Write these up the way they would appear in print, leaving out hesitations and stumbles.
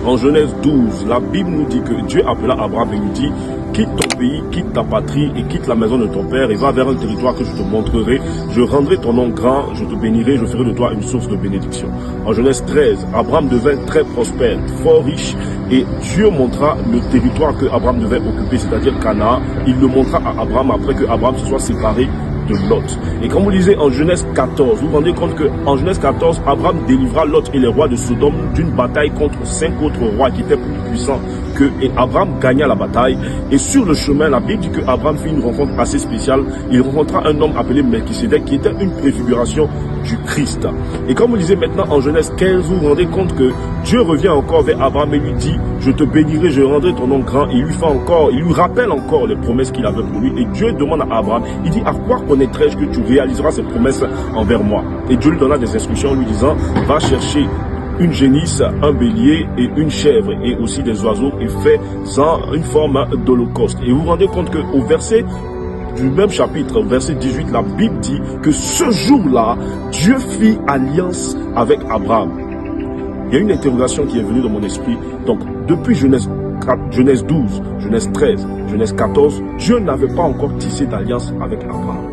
En Genèse 12, la Bible nous dit que Dieu appela Abraham et lui dit: quitte ton pays, quitte ta patrie et quitte la maison de ton père et va vers un territoire que je te montrerai. Je rendrai ton nom grand, je te bénirai, je ferai de toi une source de bénédiction. En Genèse 13, Abraham devint très prospère, fort riche, et Dieu montra le territoire que Abraham devait occuper, c'est-à-dire Canaan. Il le montra à Abraham après que Abraham se soit séparé de Lot. Et comme vous lisez en Genèse 14, vous vous rendez compte qu'en Genèse 14, Abraham délivra Lot et les rois de Sodome d'une bataille contre 5 autres rois qui étaient plus puissants qu'eux. Et Abraham gagna la bataille. Et sur le chemin, la Bible dit que Abraham fit une rencontre assez spéciale. Il rencontra un homme appelé Melchisédek qui était une préfiguration du Christ. Et comme vous lisez maintenant en Genèse 15, vous vous rendez compte que Dieu revient encore vers Abraham et lui dit: je te bénirai, je rendrai ton nom grand. Et il lui rappelle encore les promesses qu'il avait pour lui. Et Dieu demande à Abraham, il dit: à quoi connaîtrai-je que tu réaliseras ces promesses envers moi? Et Dieu lui donna des instructions en lui disant: va chercher une génisse, un bélier et une chèvre et aussi des oiseaux et fais-en une forme d'holocauste. Et vous vous rendez compte qu'au verset du même chapitre, verset 18, la Bible dit que ce jour-là, Dieu fit alliance avec Abraham. Il y a une interrogation qui est venue dans mon esprit. Donc, depuis Genèse 12, Genèse 13, Genèse 14, Dieu n'avait pas encore tissé d'alliance avec Abraham.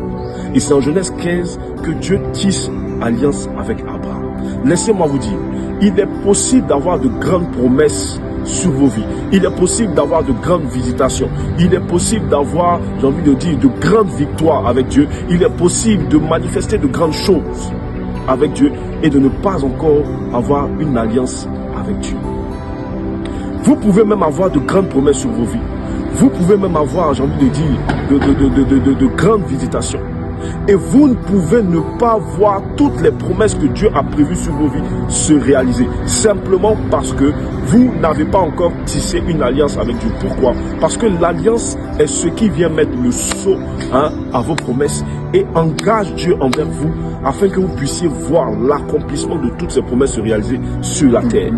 Et c'est en Genèse 15 que Dieu tisse alliance avec Abraham. Laissez-moi vous dire, il est possible d'avoir de grandes promesses sur vos vies. Il est possible d'avoir de grandes visitations. Il est possible d'avoir, j'ai envie de dire, de grandes victoires avec Dieu. Il est possible de manifester de grandes choses avec Dieu et de ne pas encore avoir une alliance avec Dieu. Vous pouvez même avoir de grandes promesses sur vos vies. Vous pouvez même avoir, j'ai envie de dire, de grandes visitations. Et vous ne pouvez ne pas voir toutes les promesses que Dieu a prévues sur vos vies se réaliser. Simplement parce que vous n'avez pas encore tissé une alliance avec Dieu. Pourquoi? Parce que l'alliance est ce qui vient mettre le sceau à vos promesses et engage Dieu envers vous afin que vous puissiez voir l'accomplissement de toutes ces promesses se réaliser sur la terre.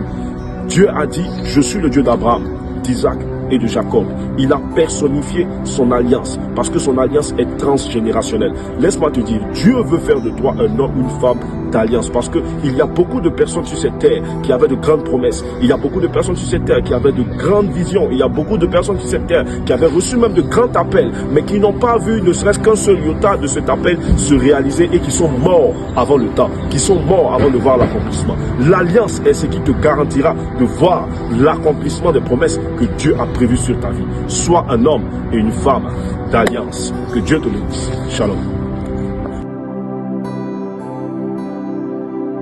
Dieu a dit: je suis le Dieu d'Abraham, d'Isaac et de Jacob. Il a personnifié son alliance parce que son alliance est transgénérationnelle. Laisse-moi te dire, Dieu veut faire de toi un homme, une femme d'alliance parce que il y a beaucoup de personnes sur cette terre qui avaient de grandes promesses. Il y a beaucoup de personnes sur cette terre qui avaient de grandes visions. Il y a beaucoup de personnes sur cette terre qui avaient reçu même de grands appels, mais qui n'ont pas vu ne serait-ce qu'un seul iota de cet appel se réaliser et qui sont morts avant le temps, qui sont morts avant de voir l'accomplissement. L'alliance est ce qui te garantira de voir l'accomplissement des promesses que Dieu a prévues sur ta vie. Sois un homme et une femme d'alliance. Que Dieu te le dise. Shalom.